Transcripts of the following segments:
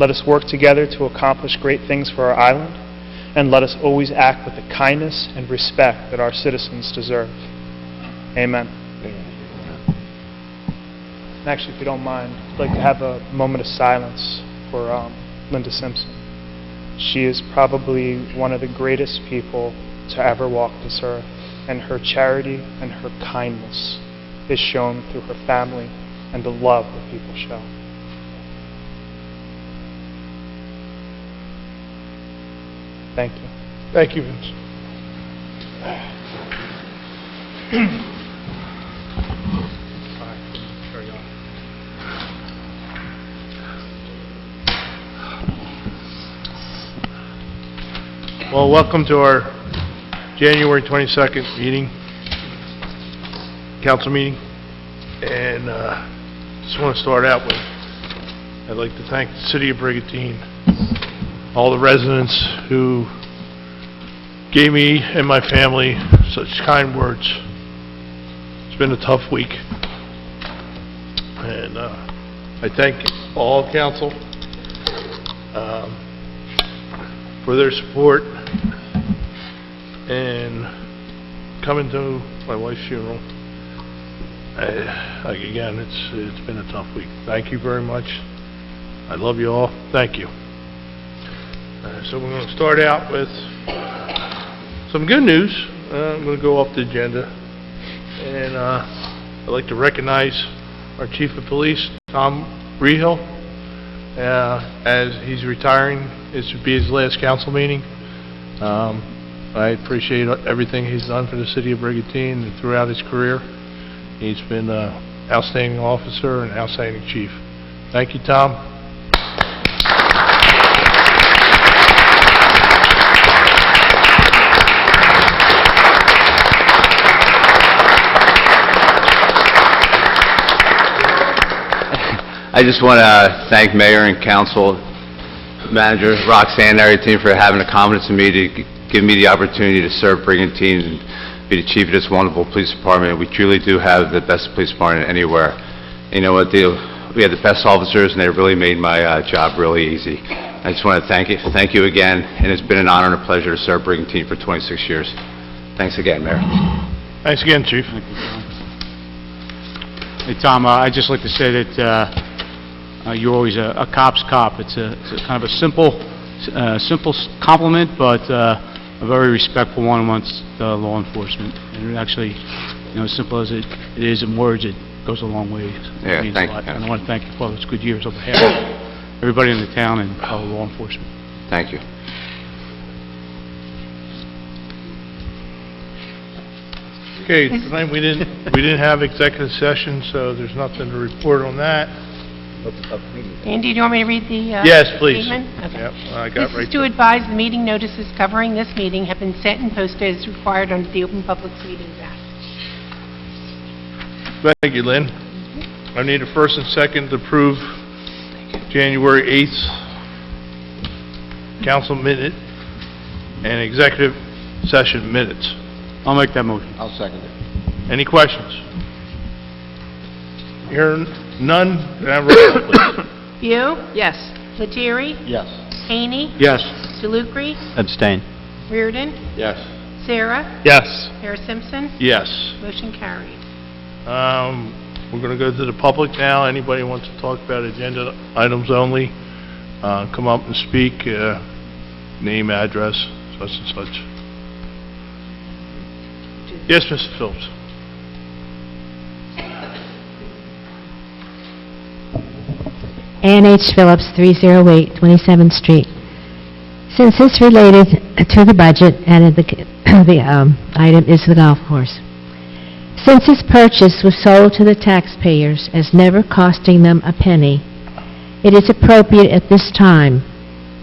Let us work together to accomplish great things for our island, and let us always act with the kindness and respect that our citizens deserve. Amen. And actually, if you don't mind, I'd like to have a moment of silence for Linda Simpson. She is probably one of the greatest people to ever walk this earth, and her charity and her kindness is shown through her family and the love that people show. Thank you. Thank you, Vince. Well, welcome to our January 22nd meeting, council meeting, and just want to start out with, I'd like to thank the City of Brigantine, all the residents who gave me and my family such kind words. It's been a tough week, and I thank all council for their support and coming to my wife's funeral. Again, it's been a tough week. Thank you very much. I love you all. Thank you. So we're going to start out with some good news. I'm going to go off the agenda, and I'd like to recognize our Chief of Police, Tom Rehill, as he's retiring. This would be his last council meeting. I appreciate everything he's done for the City of Brigantine and throughout his career. He's been an outstanding officer and outstanding chief. Thank you, Tom. I just want to thank Mayor and Council, Manager Roxanne and every team for having the confidence in me to give me the opportunity to serve Brigantine and be the chief of this wonderful police department. We truly do have the best police department anywhere. You know what, we have the best officers, and they really made my job really easy. I just want to thank you again, and it's been an honor and a pleasure to serve Brigantine for 26 years. Thanks again, Mayor. Thanks again, Chief. Thank you, Tom. Hey, Tom, I'd just like to say that you're always a cop's cop. It's a kind of a simple compliment, but a very respectful one amongst law enforcement. And it actually, as simple as it is in words, it goes a long way. Yeah, it means thank a lot. you. And I want to thank you for all those good years on behalf of everybody in the town and fellow law enforcement. Thank you. Okay, tonight we didn't have executive session, so there's nothing to report on that. Andy, do you want me to read the Yes, please. statement? Okay. Yep, I got This right is to advise the meeting notices covering this meeting have been sent and posted as required under the Open Public Meetings Act. Thank you, Lynn. I need a first and second to approve January 8th council minute and executive session minutes. I'll make that motion. I'll second it. Any questions? Hearing none, can I have a roll call, please? View? Yes. Lettieri? Yes. Haney? Yes. DeLucre? Abstain. Reardon? Yes. Sarah? Yes. Mayor Simpson? Yes. Motion carried. We're going to go to the public now. Anybody wants to talk about agenda items only, come up and speak, name, address, such and such. Yes, Mr. Phillips. Ann H. Phillips, 308 27th Street. Since this related to the budget, and the item is the golf course. Since this purchase was sold to the taxpayers as never costing them a penny, it is appropriate at this time,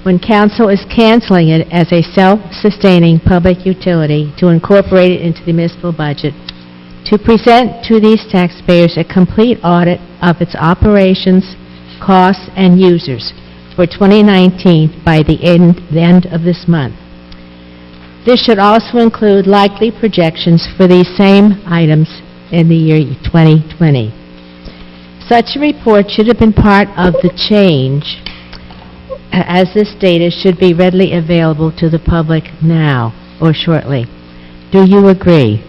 when council is canceling it as a self-sustaining public utility, to incorporate it into the municipal budget, to present to these taxpayers a complete audit of its operations, costs, and users for 2019 by the end of this month. This should also include likely projections for these same items in the year 2020. Such a report should have been part of the change as this data should be readily available to the public now or shortly. Do you agree?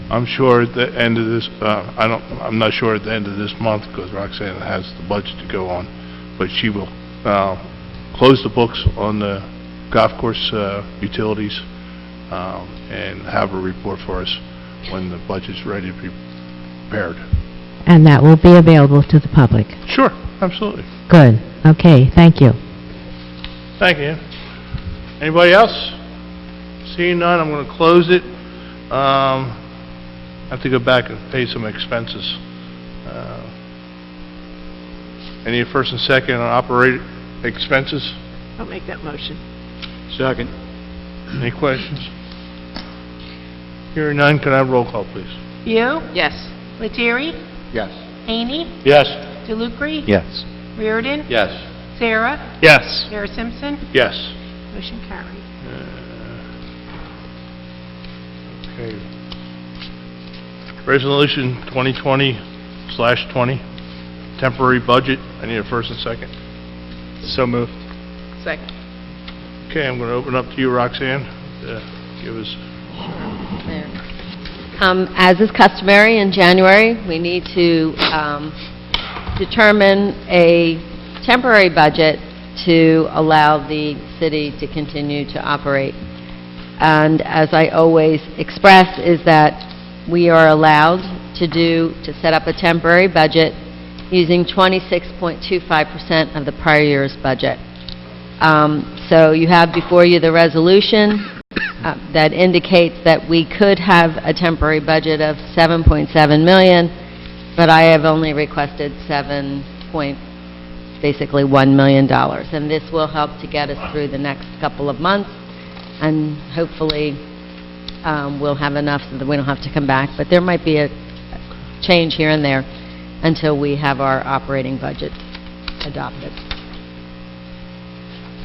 I'm sure at the end of this, I'm not sure at the end of this month, because Roxanne has the budget to go on, but she will close the books on the golf course utilities and have a report for us when the budget's ready to be prepared. And that will be available to the public. Sure, absolutely. Good. Okay, thank you. Thank you. Anybody else? Seeing none, I'm going to close it. I have to go back and pay some expenses. Any first and second on operating expenses? I'll make that motion. Second. Any questions? Hearing none, can I have roll call, please? View, Yes. Lettieri, Yes. Haney, Yes. DeLucre, Yes. Reardon, Yes. Sarah, Yes. Mayor Simpson. Yes. Motion carried. Okay. Resolution 2020/20, temporary budget. I need a first and second. So moved. Second. Okay, I'm going to open up to you, Roxanne, to give us... As is customary in January, we need to determine a temporary budget to allow the city to continue to operate. And as I always express, is that we are allowed to set up a temporary budget using 26.25% of the prior year's budget. So you have before you the resolution that indicates that we could have a temporary budget of $7.7 million, but I have only requested basically $1 million. And this will help to get us through the next couple of months, and hopefully we'll have enough so that we don't have to come back. But there might be a change here and there until we have our operating budget adopted.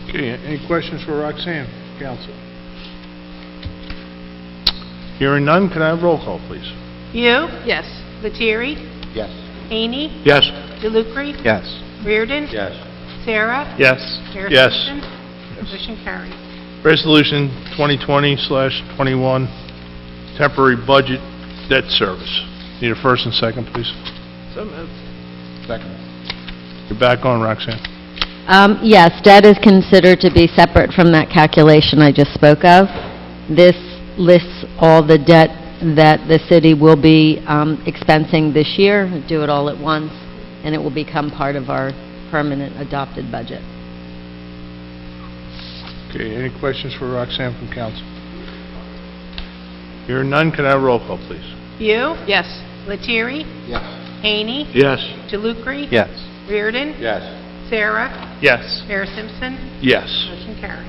Okay, any questions for Roxanne, council? Hearing none, can I have roll call, please? View, Yes. Lettieri, Yes. Haney, Yes. DeLucre, Yes. Reardon, Yes. Sarah, Yes. Mayor Yes. Simpson. Motion carried. Resolution 2020/21, temporary budget debt service. Need a first and second, please? So moved. Second. You're back on, Roxanne. Yes, debt is considered to be separate from that calculation I just spoke of. This lists all the debt that the city will be expensing this year, do it all at once, and it will become part of our permanent adopted budget. Okay, any questions for Roxanne from council? Hearing none, can I have roll call, please? View, Yes. Lettieri, Yes. Haney, Yes. DeLucre, Yes. Reardon, Yes. Sarah, Yes. Mayor Simpson. Yes. Motion carried.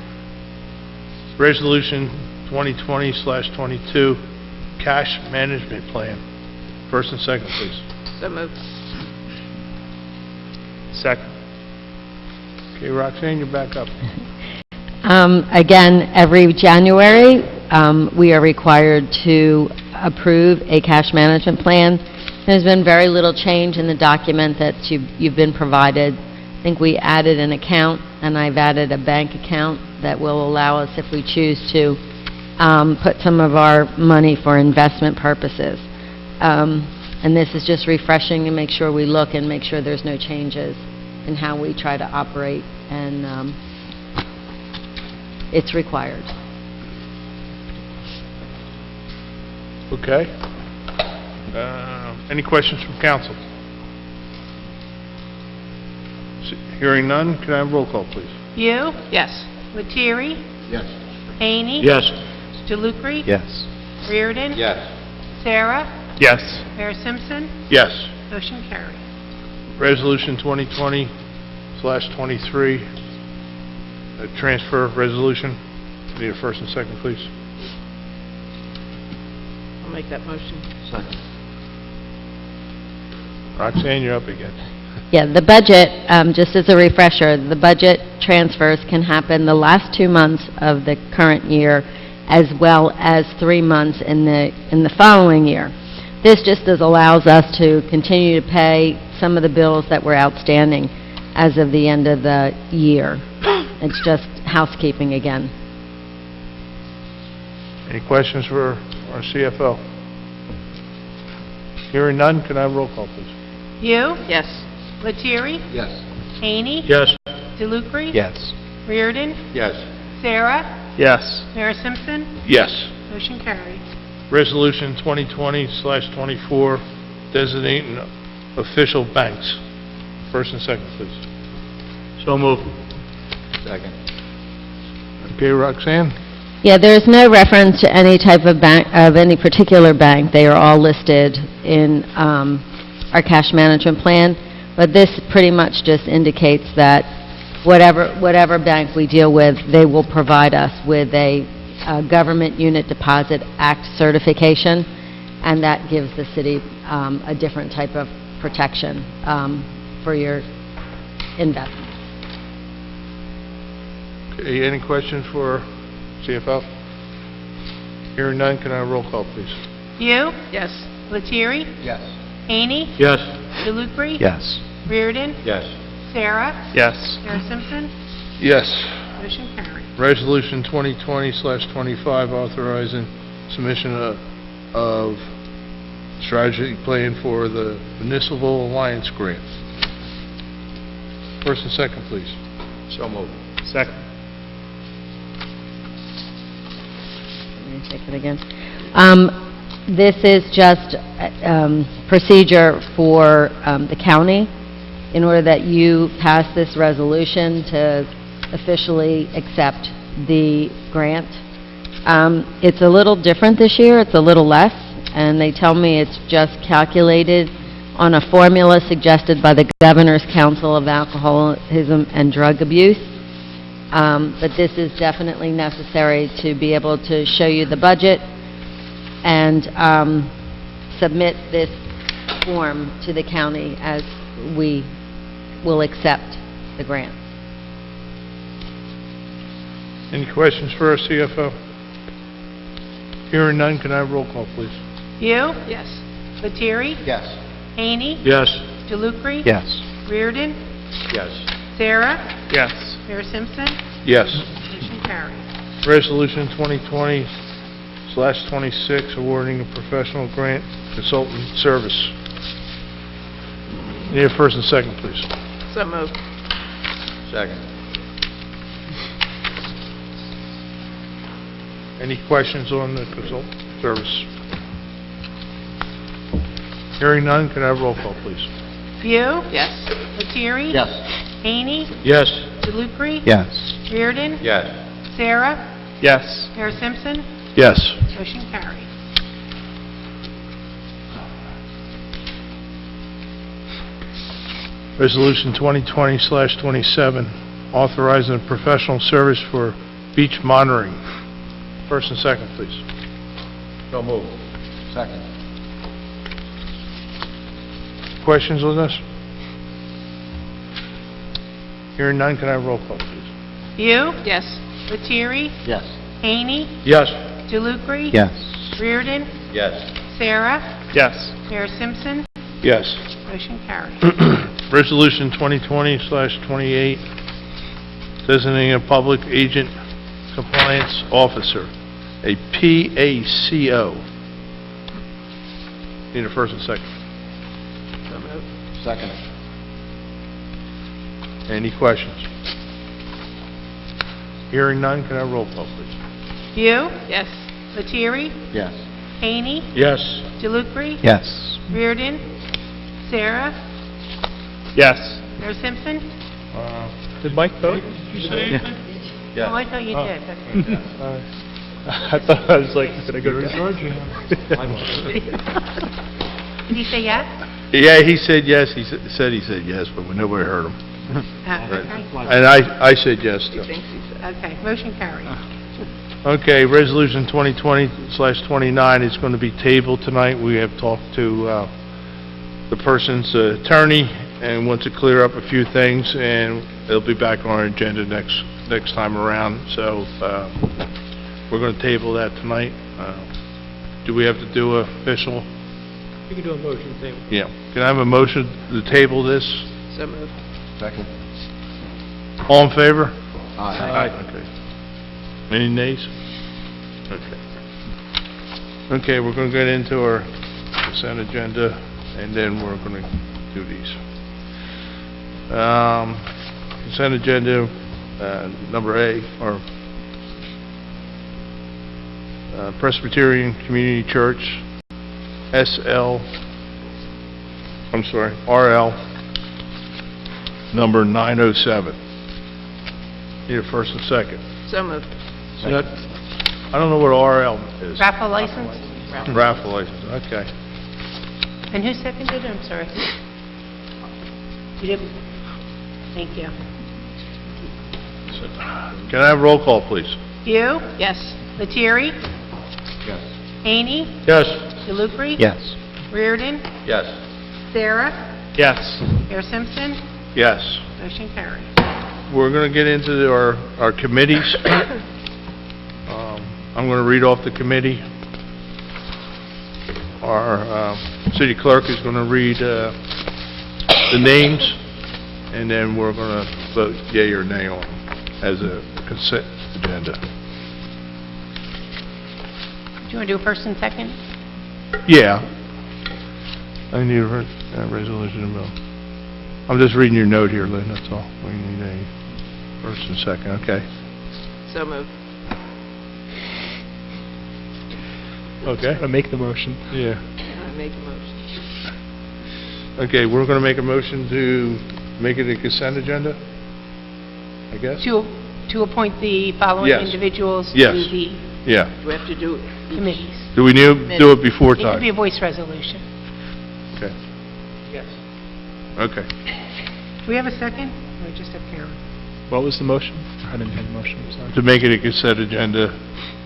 Resolution 2020/22, cash management plan. First and second, please. So moved. Second. Okay, Roxanne, you're back up. Again, every January, we are required to approve a cash management plan. There's been very little change in the document that you've been provided. I think we added an account, and I've added a bank account that will allow us, if we choose to, put some of our money for investment purposes. And this is just refreshing to make sure we look and make sure there's no changes in how we try to operate, and it's required. Okay. Any questions from council? Hearing none, can I have roll call, please? View, Yes. Lettieri, Yes. Haney, Yes. DeLucre, Yes. Reardon, Yes. Sarah, Yes. Mayor Simpson. Yes. Motion carried. Resolution 2020/23, a transfer resolution. Need a first and second, please. I'll make that motion. Second. Roxanne, you're up again. Yeah, the budget, just as a refresher, the budget transfers can happen the last 2 months of the current year, as well as 3 months in the following year. This just allows us to continue to pay some of the bills that were outstanding. as of the end of the year. It's just housekeeping again. Any questions for our CFO? Hearing none, can I have a roll call, please? View, Yes. Lettieri, Yes. Haney, Yes. DeLucre, Yes. Reardon, Yes. Sarah, Yes. Mayor Simpson, Yes. motion carried. Resolution 2020/24, designating official banks. First and second, please. So moved. Second. Okay, Roxanne? Yeah, there is no reference to any type of bank, of any particular bank. They are all listed in our cash management plan, but this pretty much just indicates that whatever bank we deal with, they will provide us with a Government Unit Deposit Act certification, and that gives the city a different type of protection for your investment. Okay, any questions for CFO? Hearing none, can I have a roll call, please? View, Yes. Lettieri, Yes. Haney, Yes. DeLucre, Yes. Reardon, Yes. Sarah, Yes. Mayor Simpson, Yes. motion carried. Resolution 2020/25, authorizing submission of strategy plan for the Municipal Alliance Grant. First and second, please. So moved. Second. Let me take it again. This is just procedure for the county in order that you pass this resolution to officially accept the grant. It's a little different this year, it's a little less, and they tell me it's just calculated on a formula suggested by the Governor's Council of Alcoholism and Drug Abuse. But this is definitely necessary to be able to show you the budget and submit this form to the county as we will accept the grant. Any questions for our CFO? Hearing none, can I have a roll call, please? View, Yes. Lettieri, Yes. Haney, Yes. DeLucre, Yes. Reardon, Yes. Sarah, Yes. Mayor Simpson, Yes. motion carried. Resolution 2020/26, awarding a professional grant consultant service. Need a first and second, please. So moved. Second. Any questions on the consultant service? Hearing none, can I have a roll call, please? View, Yes. Lettieri, Yes. Haney, Yes. DeLucre, Yes. Reardon, Yes. Sarah, Yes. Mayor Simpson, Yes. motion carried. Resolution 2020/27, authorizing a professional service for beach monitoring. First and second, please. So moved. Second. Questions on this? Hearing none, can I have a roll call, please? View, Yes. Lettieri, Yes. Haney, Yes. DeLucre, Yes. Reardon, Yes. Sarah, Yes. Mayor Simpson, Yes. motion carried. Resolution 2020/28, designating a public agent compliance officer, a PACO. Need a first and second. So moved. Second. Any questions? Hearing none, can I have a roll call, please? View, Yes. Lettieri, Yes. Haney, Yes. DeLucre, Yes. Reardon, Sarah, Yes. Mayor Simpson. Did Mike vote? Oh, I thought you did. Okay. I thought I was like, did I go down? Did he say yes? Yeah, he said yes, he said yes, but we nobody heard him. Okay. And I said yes, too. Thinks he said. Okay, motion carried. Okay, Resolution 2020/29 is going to be tabled tonight. We have talked to the person's attorney and want to clear up a few things, and it'll be back on our agenda next time around. So we're going to table that tonight. Do we have to do an official? You can do a motion table. Yeah. Can I have a motion to table this? So moved. Second. All in favor? Aye. Okay. Any nays? Okay. Okay, we're going to get into our consent agenda, and then we're going to do these. Consent agenda, number A, or Presbyterian Community Church, RL, number 907. Need a first and second. So moved. I don't know what RL is. Raffle license? Raffle license, okay. And who seconded it? I'm sorry. You did? Thank you. Can I have roll call, please? View? Yes. Lettieri? Yes. Haney? Yes. DeLucre? Yes. Reardon? Yes. Sarah? Yes. Mayor Simpson? Yes. Motion carries. We're going to get into our committees. I'm going to read off the committee. Our city clerk is going to read the names, and then we're going to vote yea or nay on them as a consent agenda. Do you want to do first and second? Yeah. I need a resolution and bill. I'm just reading your note here, Lynn, that's all. We need a first and second, okay. So moved. Okay. I make the motion. Yeah. I make a motion. Okay, we're going to make a motion to make it a consent agenda, I guess? To appoint the following Yes. individuals to Yes. the Yeah. Do we have to do committees. Do we do it before It could be a time? voice resolution. Okay. Yes. Okay. Do we have a second? Or just have Karen? What was the motion? I didn't hear the motion, I'm sorry. To make it a consent agenda,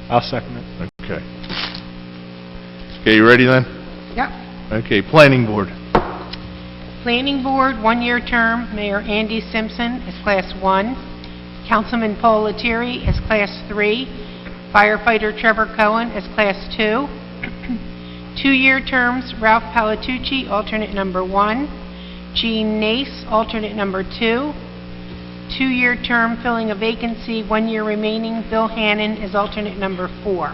I'll second it. okay. Okay, you ready then? Yep. Okay, planning board. Planning Board, one-year term, Mayor Andy Simpson as Class 1, Councilman Paul Lettieri as Class 3, firefighter Trevor Cohen as Class 2. Two-year terms, Ralph Palatucci, alternate number 1, Jean Nace, alternate number 2. Two-year term, filling a vacancy, 1 year remaining, Bill Hannon is alternate number 4.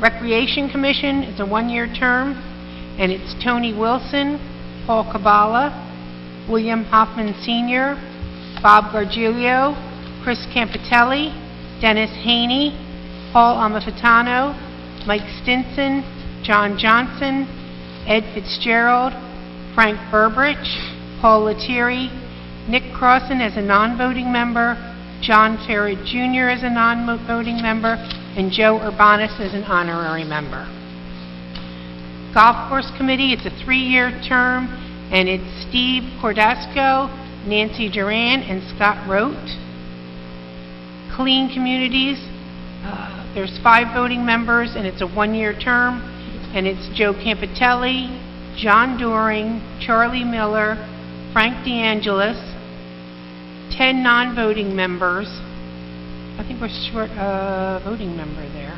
Recreation Commission is a one-year term, and it's Tony Wilson, Paul Cabala, William Hoffman Sr., Bob Gargiulo, Chris Campitelli, Dennis Haney, Paul Amafitano, Mike Stinson, John Johnson, Ed Fitzgerald, Frank Burbridge, Paul Lettieri, Nick Crossan as a non-voting member, John Ferret Jr. as a non-voting member, and Joe Urbanis as an honorary member. Golf Course Committee, it's a 3-year term, and it's Steve Cordasco, Nancy Duran, and Scott Rote. Clean Communities, there's 5 voting members, and it's a 1-year term, and it's Joe Campitelli, John Doring, Charlie Miller, Frank DeAngelis, 10 non-voting members. I think we're short a voting member there.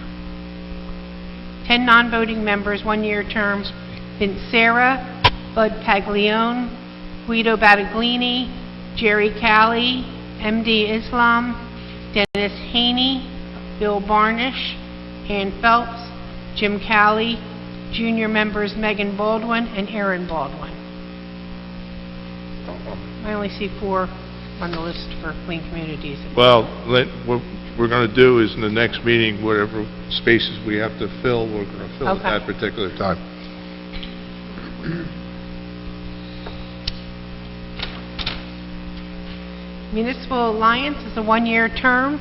10 non-voting members, 1-year terms. Vince Serra, Bud Paglione, Guido Battaglini, Jerry Cali, M.D. Islam, Dennis Haney, Bill Barnish, Ann Phelps, Jim Cali, junior members Megan Baldwin and Aaron Baldwin. I only see 4 on the list for Clean Communities. Well, what we're going to do is in the next meeting, whatever spaces we have to fill, we're going to fill at Okay. that particular time. Municipal Alliance is a 1-year term.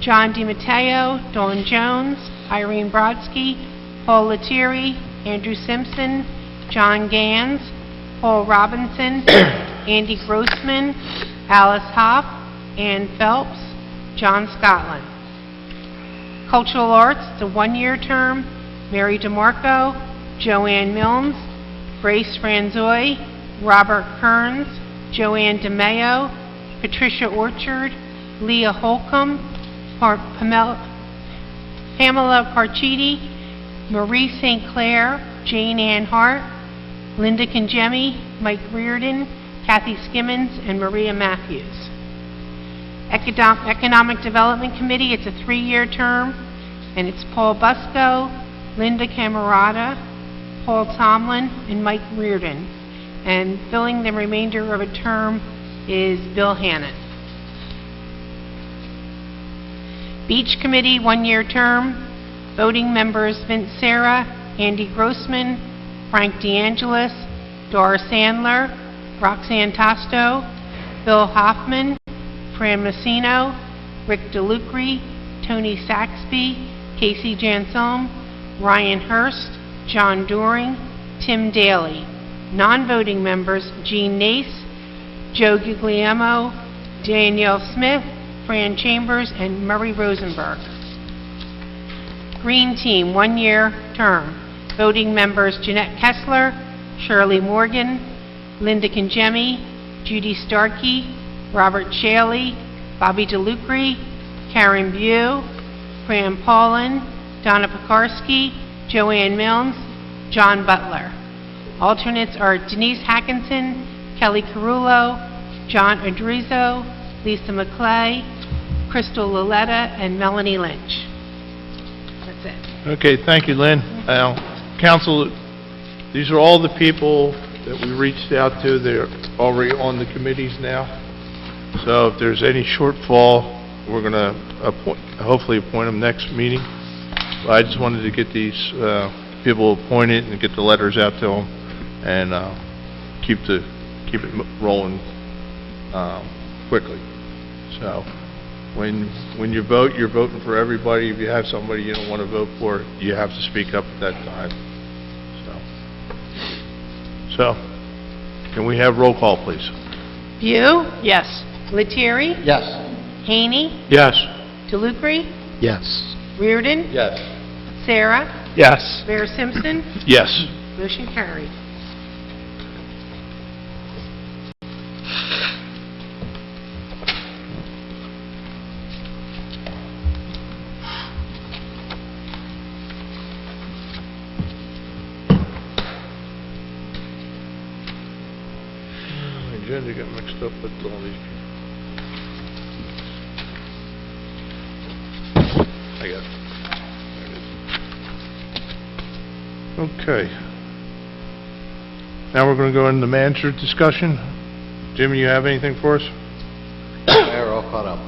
John DiMatteo, Dawn Jones, Irene Brodsky, Paul Lettieri, Andrew Simpson, John Gans, Paul Robinson, Andy Grossman, Alice Hoff, Ann Phelps, John Scotland. Cultural Arts, it's a 1-year term. Mary DeMarco, Joanne Milnes, Grace Franzoy, Robert Kearns, Joanne DeMayo, Patricia Orchard, Leah Holcomb, Pamela Parchiti, Marie St. Clair, Jane Ann Hart, Linda Congemi, Mike Reardon, Kathy Skimmons, and Maria Matthews. Economic Development Committee, it's a 3-year term, and it's Paul Busco, Linda Camerata, Paul Tomlin, and Mike Reardon. And filling the remainder of a term is Bill Hannon. Beach Committee, 1-year term. Voting members Vince Serra, Andy Grossman, Frank DeAngelis, Dora Sandler, Roxanne Tosto, Bill Hoffman, Fran Massino, Rick DeLucre, Tony Saxby, Casey Jansome, Ryan Hurst, John Doring, Tim Daly. Non-voting members Jean Nace, Joe Guglielmo, Danielle Smith, Fran Chambers, and Murray Rosenberg. Green Team, 1-year term. Voting members Jeanette Kessler, Shirley Morgan, Linda Kangemi, Judy Starkey, Robert Shaley, Bobby DeLucre, Karen Bew, Fran Paulin, Donna Pekarsky, Joanne Milnes, John Butler. Alternates are Denise Hackinson, Kelly Carullo, John Adrizo, Lisa McClay, Crystal Loletta, and Melanie Lynch. That's it. Okay, thank you, Lynn. Council, these are all the people that we reached out to. They're already on the committees now. So if there's any shortfall, we're going to hopefully appoint them next meeting. But I just wanted to get these people appointed and get the letters out to them and keep it rolling quickly. So when you vote, you're voting for everybody. If you have somebody you don't want to vote for, you have to speak up at that time. So can we have roll call, please? Bew? Yes. Lettieri? Yes. Haney? Yes. DeLucre? Yes. Reardon? Yes. Sarah? Yes. Mayor Simpson? Yes. Motion carried. My agenda got mixed up with all these people. I got it. There it is. Okay. Now we're going to go into the manager discussion. Jimmy, you have anything for us? They're all caught up.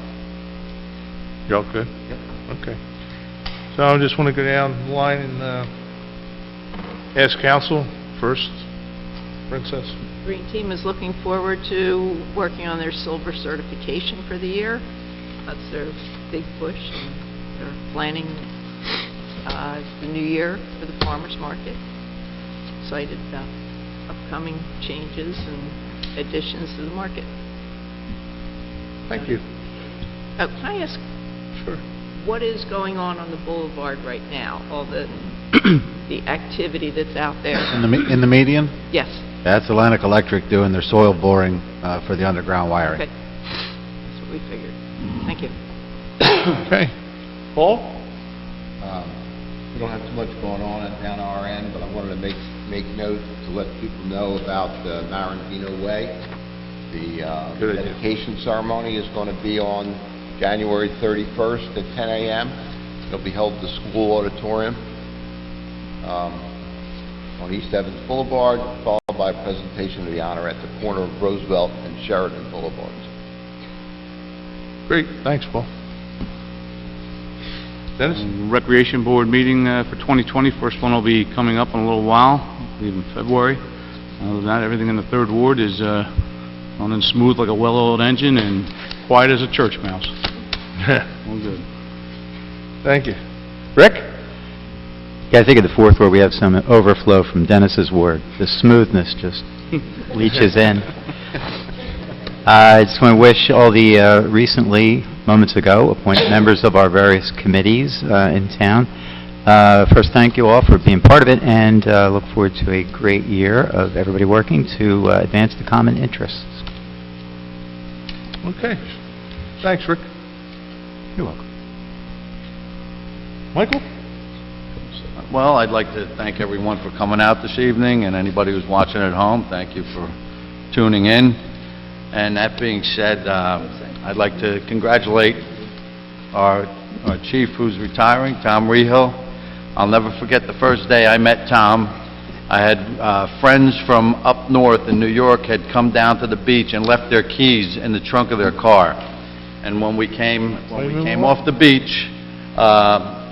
You all good? Yep. Okay. So I just want to go down the line and ask council first. Princess? Green Team is looking forward to working on their silver certification for the year. That's their big push, and they're planning the new year for the farmers market. Excited about upcoming changes and additions to the market. Thank you. Can I ask, Sure. what is going on the boulevard right now? All the activity that's out there? In the median, Yes. that's Atlantic Electric doing their soil boring for the underground wiring. Okay. That's what we figured. Thank you. Okay. Paul? We don't have too much going on down our end, but I wanted to make note to let people know about Marantino Way. The Good idea. dedication ceremony is going to be on January 31st at 10 a.m. It'll be held at the school auditorium on East Evans Boulevard, followed by a presentation of the honor at the corner of Roosevelt and Sheridan Boulevards. Great. Thanks, Paul. Dennis? Recreation Board meeting for 2020. First one will be coming up in a little while, I believe in February. Other than that, everything in the third ward is running smooth like a well-oiled engine and quiet as a church mouse. All good. Thank you. Rick? Yeah, I think in the fourth ward we have some overflow from Dennis's ward. The smoothness just leaches in. I just want to wish all the recently, moments ago, appointed members of our various committees in town. First, thank you all for being part of it, and look forward to a great year of everybody working to advance the common interests. Okay. Thanks, Rick. You're welcome. Michael? Well, I'd like to thank everyone for coming out this evening, and anybody who's watching at home, thank you for tuning in. And that being said, I'd like to congratulate our chief who's retiring, Tom Rehill. I'll never forget the first day I met Tom. I had friends from up north in New York had come down to the beach and left their keys in the trunk of their car. And when we came off the beach,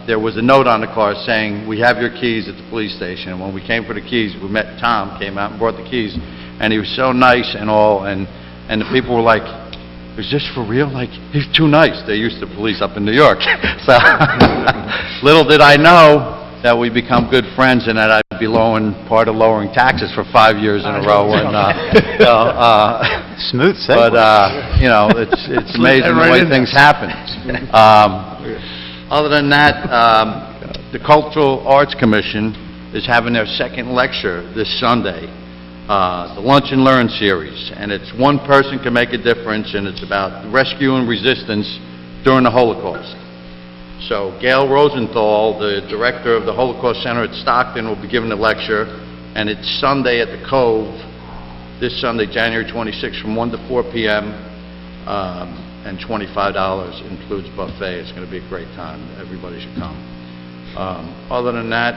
there was a note on the car saying, "We have your keys at the police station." And when we came for the keys, we met Tom, came out and brought the keys, and he was so nice and all, and the people were like, "Is this for real?" Like, he's too nice. They're used to police up in New York. So, little did I know that we become good friends and that I'd be part of lowering taxes for 5 years in a row. And, Smooth segue. but, you know, it's amazing the way things happen. Other than that, the Cultural Arts Commission is having their second lecture this Sunday, the Lunch and Learn series, and it's One Person Can Make a Difference, and it's about rescue and resistance during the Holocaust. So Gail Rosenthal, the director of the Holocaust Center at Stockton, will be giving the lecture, and it's Sunday at the Cove, this Sunday, January 26th, from 1 to 4 p.m., and $25 includes buffet. It's going to be a great time. Everybody should come. Other than that,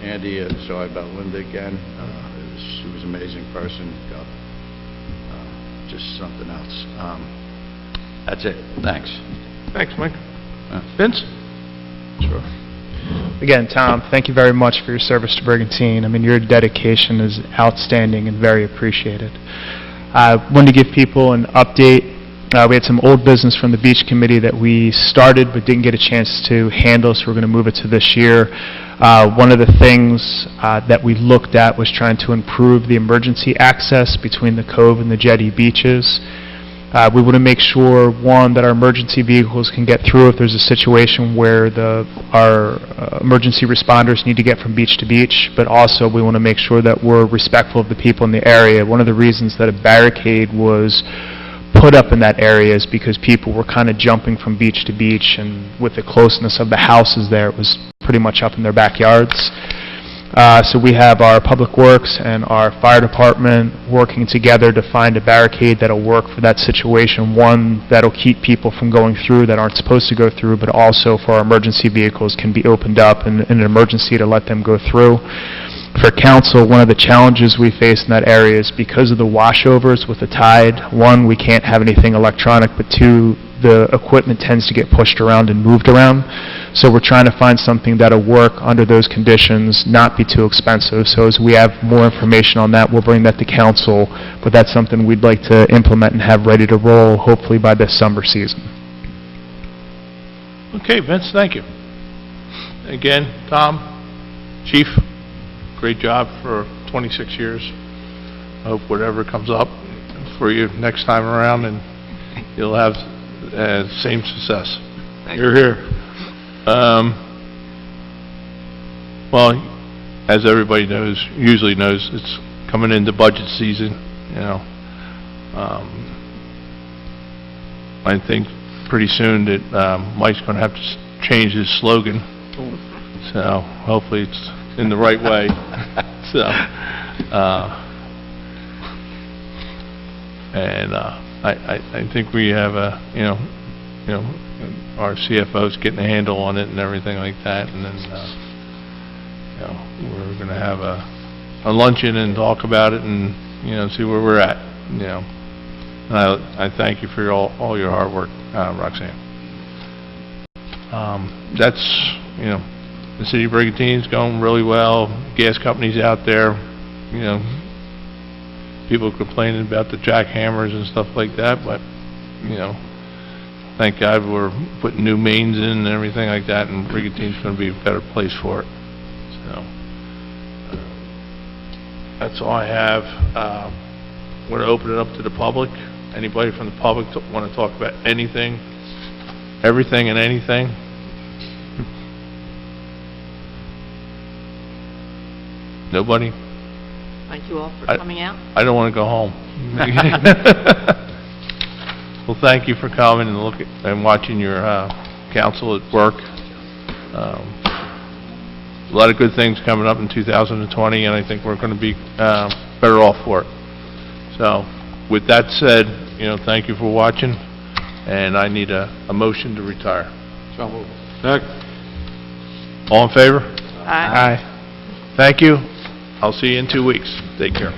Andy, sorry about Linda again. She was an amazing person. Just something else. That's it. Thanks. Thanks, Mike. Vince? Sure. Again, Tom, thank you very much for your service to Brigantine. I mean, your dedication is outstanding and very appreciated. I wanted to give people an update. We had some old business from the beach committee that we started but didn't get a chance to handle, so we're going to move it to this year. One of the things that we looked at was trying to improve the emergency access between the Cove and the jetty beaches. We want to make sure, one, that our emergency vehicles can get through if there's a situation where our emergency responders need to get from beach to beach, but also we want to make sure that we're respectful of the people in the area. One of the reasons that a barricade was put up in that area is because people were kind of jumping from beach to beach, and with the closeness of the houses there, it was pretty much up in their backyards. So we have our Public Works and our Fire Department working together to find a barricade that'll work for that situation. One, that'll keep people from going through that aren't supposed to go through, but also for our emergency vehicles can be opened up in an emergency to let them go through. For council, one of the challenges we face in that area is because of the washovers with the tide. One, we can't have anything electronic, but two, the equipment tends to get pushed around and moved around. So we're trying to find something that'll work under those conditions, not be too expensive. So as we have more information on that, we'll bring that to council, but that's something we'd like to implement and have ready to roll, hopefully by this summer season. Okay, Vince, thank you. Again, Tom, Chief, great job for 26 years. I hope whatever comes up for you next time around, and you'll have same success. You're here. Well, as everybody usually knows, it's coming into budget season, you know. I think pretty soon that Mike's going to have to change his slogan, so hopefully it's in the right way. So, I think we have our CFO's getting a handle on it and everything like that, and then we're going to have a luncheon and talk about it and see where we're at. And I thank you for all your hard work, Roxanne. That's the city of Brigantine's going really well. Gas companies out there, people complaining about the jackhammers and stuff like that, but thank God we're putting new mains in and everything like that, and Brigantine's going to be a better place for it. So that's all I have. I'm going to open it up to the public. Anybody from the public want to talk about anything, everything, and anything? Nobody? Thank you all for coming out. I don't want to go home. Well, thank you for coming and watching your council at work. A lot of good things coming up in 2020, and I think we're going to be better off for it. So, With that said, thank you for watching, and I need a motion to retire. All in favor? Aye. Thank you. I'll see you in 2 weeks. Take care.